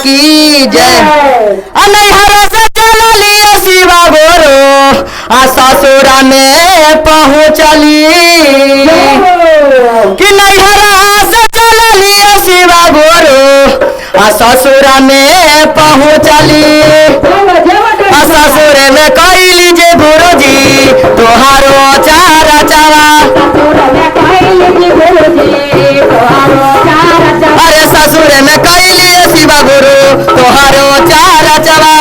की जय। अनहरा से चलली शिवा गोरो ससुरा में पहुँचली कि नैहरा से चलली शिवा गोरो ससुरा में पहुँचली ससुर में कैली जे गुरुजी तोहारो चारा चावा अरे ससुर में कैली शिवा गुरु तोहारो चारा चावा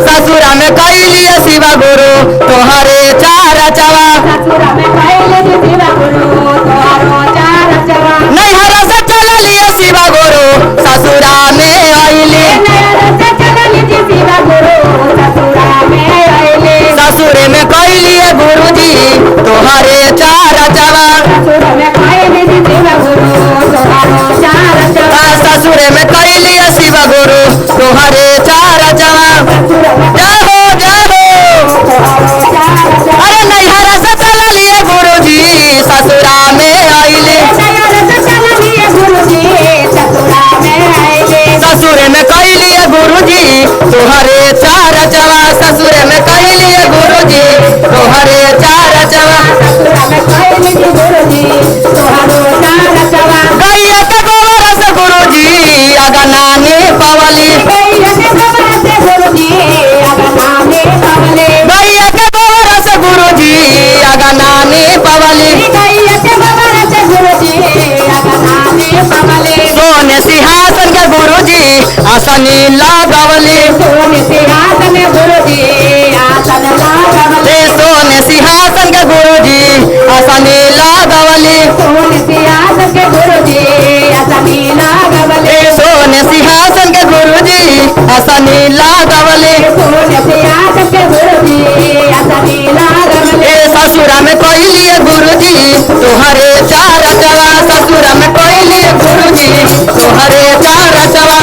ससुरा में कैली शिवा गुरु तोहारे चारा चावा नैहरा से चलली शिवा गुरु ससुरा में आईली ससुर में कैली गुरुजी तोहारे चारा चावा ससुर में कैली शिव गुरु तोहरे चारा चावा जाओ अरे नैहरा से चलली गुरुजी ससुरा में आईले ससुर में कैली गुरुजी तोहरे चारा चावा ससुर में कैली गुरुजी तोहरे चारा चावा गैया के गोबर से गुरुजी अगनाने पवली गैया के गोबर से गुरुजी अगनाने पवली सोने सिंहासन के गुरुजी आसनी लगवली सोने सिंहासन के गुरुजी आसनी लगवली सोने सिंहासन के गुरुजी आसनी लगवली ससुरा में कैली गुरुजी तोहरे चारा चावा ससुरा में कैली गुरुजी तोहरे चारा चावा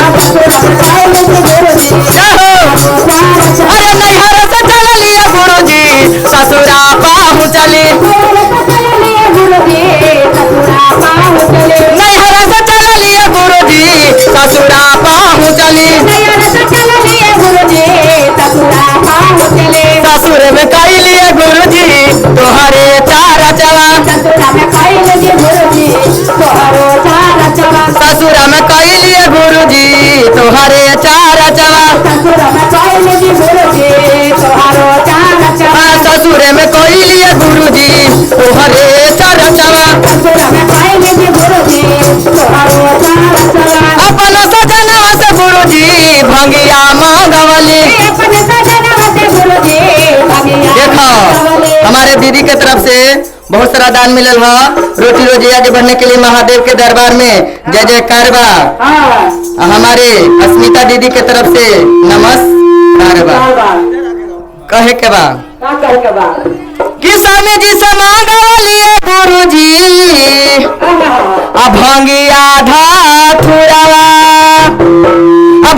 अरे नैहरा से चलली गुरुजी ससुरा पहुँचली नैहरा से चलली गुरुजी ससुरा पहुँचली ससुर में कैली गुरुजी तोहरे चारा चावा ससुरा में कैली गुरुजी तोहरे चारा चावा ससुर में कैली गुरुजी तोहरे चारा चावा अपन सजना से गुरुजी भंगिया मांगवली देखो हमारे दीदी के तरफ से बहुत सारा दान मिलल है रोटी रोजी आगे बढ़ने के लिए महादेव के दरबार में जय जयकार बा हमारे अस्मिता दीदी के तरफ से नमस्कार बा कहे के बा कि स्वामी जी से मांगवली गुरुजी भंगिया धथुरावा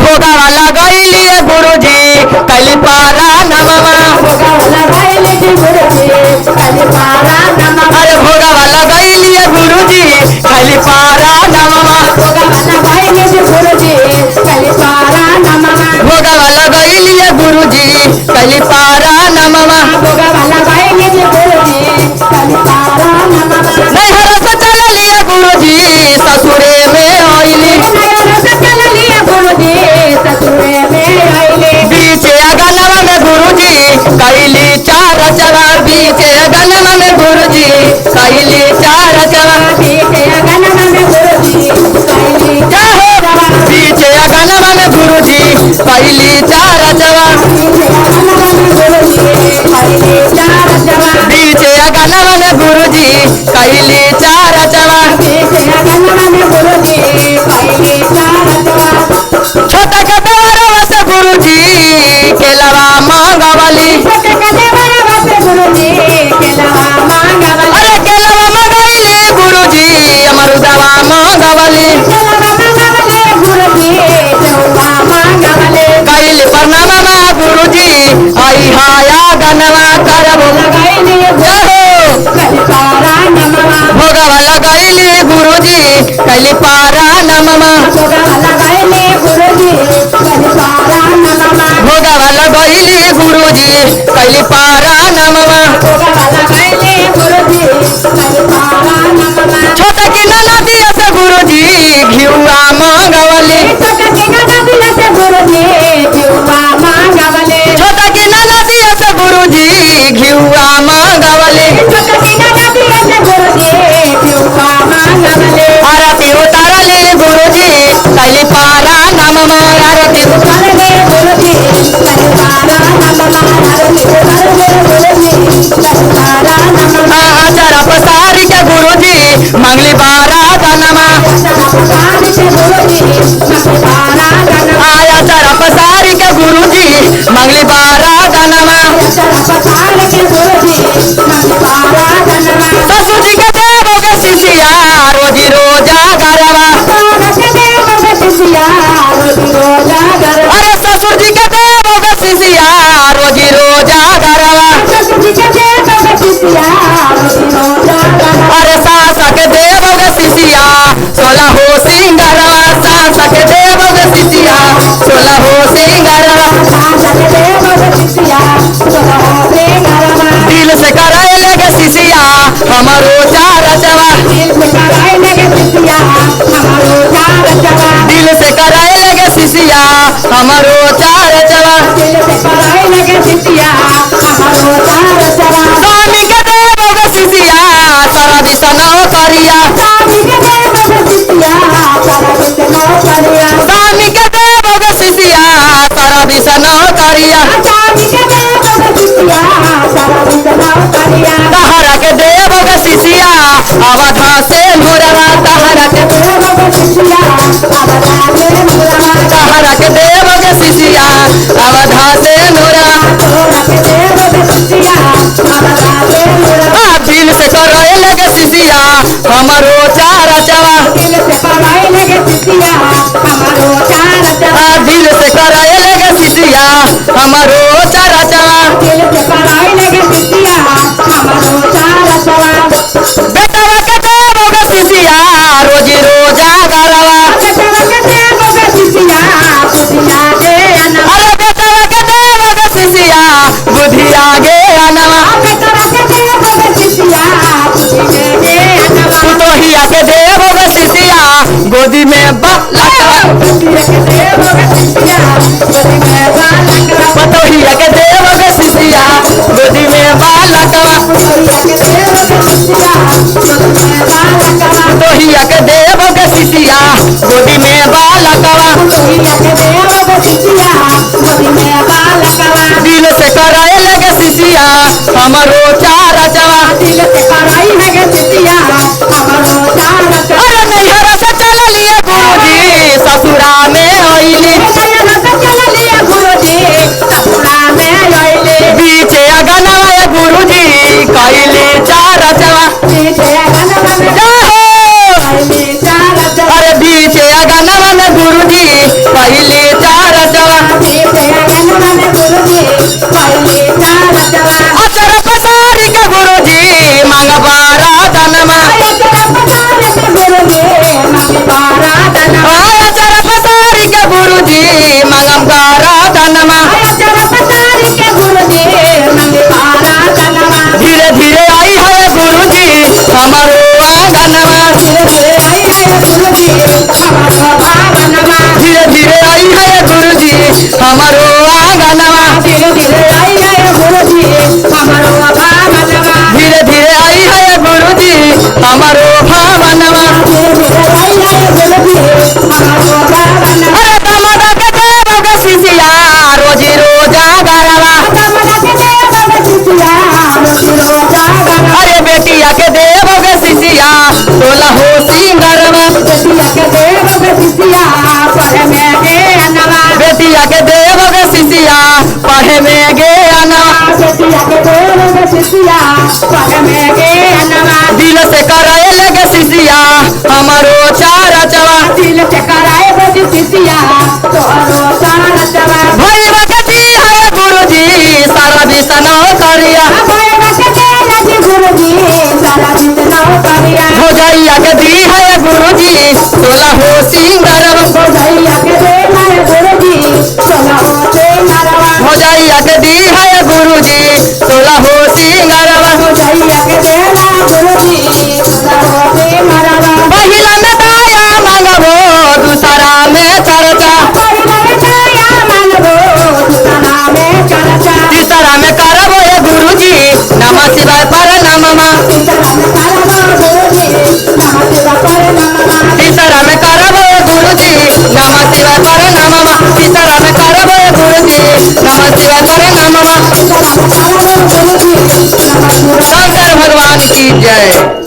भोगावा लगैली गुरुजी कली पारा नमवा अरे भोगावा लगैली गुरुजी कली पारा नमवा भोगावा लगैली गुरुजी कली पारा नमवा नैहरा से चलली गुरुजी ससुरे में आईली बीचे अगनवा में गुरुजी कैली चारा चावा बीचे अगनवा में गुरुजी कैली चारा चावा बीचे अगनवा में गुरुजी कैली चारा चावा बीचे अगनवा में गुरुजी कैली चारा चावा छोटा के देवरवा से गुरुजी केलवा मांगवली अरे केलवा मांगवली गुरुजी अमरुदवा मांगवली कैल प्रणामा गुरुजी आई हाया गनवा करबो भोगवा लगैली गुरुजी कैली पारा नमवा आचारा पसारी के गुरुजी मंगली बारा दानमा आया चरा पसारी के गुरुजी मंगली बारा दानमा ससुर जी के देवोगे शिष्या रोजी रोजा गरवा अरे ससुर जी के देवोगे शिष्या रोजी रोजा गरवा अरे सासा के देवोगे शिष्या सोला हो सिंगरवा सासा के देवोगे शिष्या सोला हो सिंगरवा दिल से कराए लगे शिष्या हमारो चार चवा दिल से कराए लगे शिष्या हमारो चार चवा स्वामी के देवोगे शिष्या सारा दिशा न करिया स्वामी के देवोगे शिष्या सारा दिशा न करिया तहरा के देवोगे शिष्या अवधा से मुरवा तहरा के देवोगे शिष्या अवधा से मुरवा दिल से कराए लगे शिष्या हमारो चार चवा दिल से कराए लगे शिष्या हमारो चार चवा बेटवा के देवोगे शिष्या रोजी रोजा गरवा अरे बेटवा के देवोगे शिष्या बुद्धि आगे अनवा पुतोहिया के देवोगे शिष्या गोदी में पतोहिया के देवोगे शिष्या गोदी में बालकवा पुतोहिया के देवोगे शिष्या गोदी में बालकवा दिल से कराए लगे शिष्या हमारो चार चवा अरे नैहर से चल लिए गुरुजी ससुरा में आईली बीचे अगनवा गुरुजी कैली चार चवा अरे बीचे अगनवा में गुरुजी कैली चार चवा अचर पसारी के गुरुजी मंगबारा दनमा अचर पसारी के गुरुजी मंगबारा दनमा धीरे धीरे आई है गुरुजी हमारो आंगनवा धीरे धीरे आई है गुरुजी हमारो आंगनवा धीरे धीरे आई है गुरुजी हमारो भावनवा अरे दमदा के देवोगे शिष्या रोजी रोजा गरवा अरे बेटिया के देवोगे शिष्या सोला हो सिंगरवा बेटिया के देवोगे शिष्या पढ़े में गे अनवा दिल से कराए लगे शिष्या हमारो चार चवा भैया के दी है गुरुजी सारा विष्णु करिया भोजैया के दी है गुरुजी सोला हो सिंगरवा भोजैया के दी है गुरुजी सोला हो सिंगरवा पहिला में दाया मांगबो दूसरा में चर्चा तीसरा में करबो ये गुरुजी नमः शिवाय परनामा तीसरा में करबो गुरुजी नमः शिवाय परनामा तीसरा शिवाय करे नमः। शंकर भगवान की जय।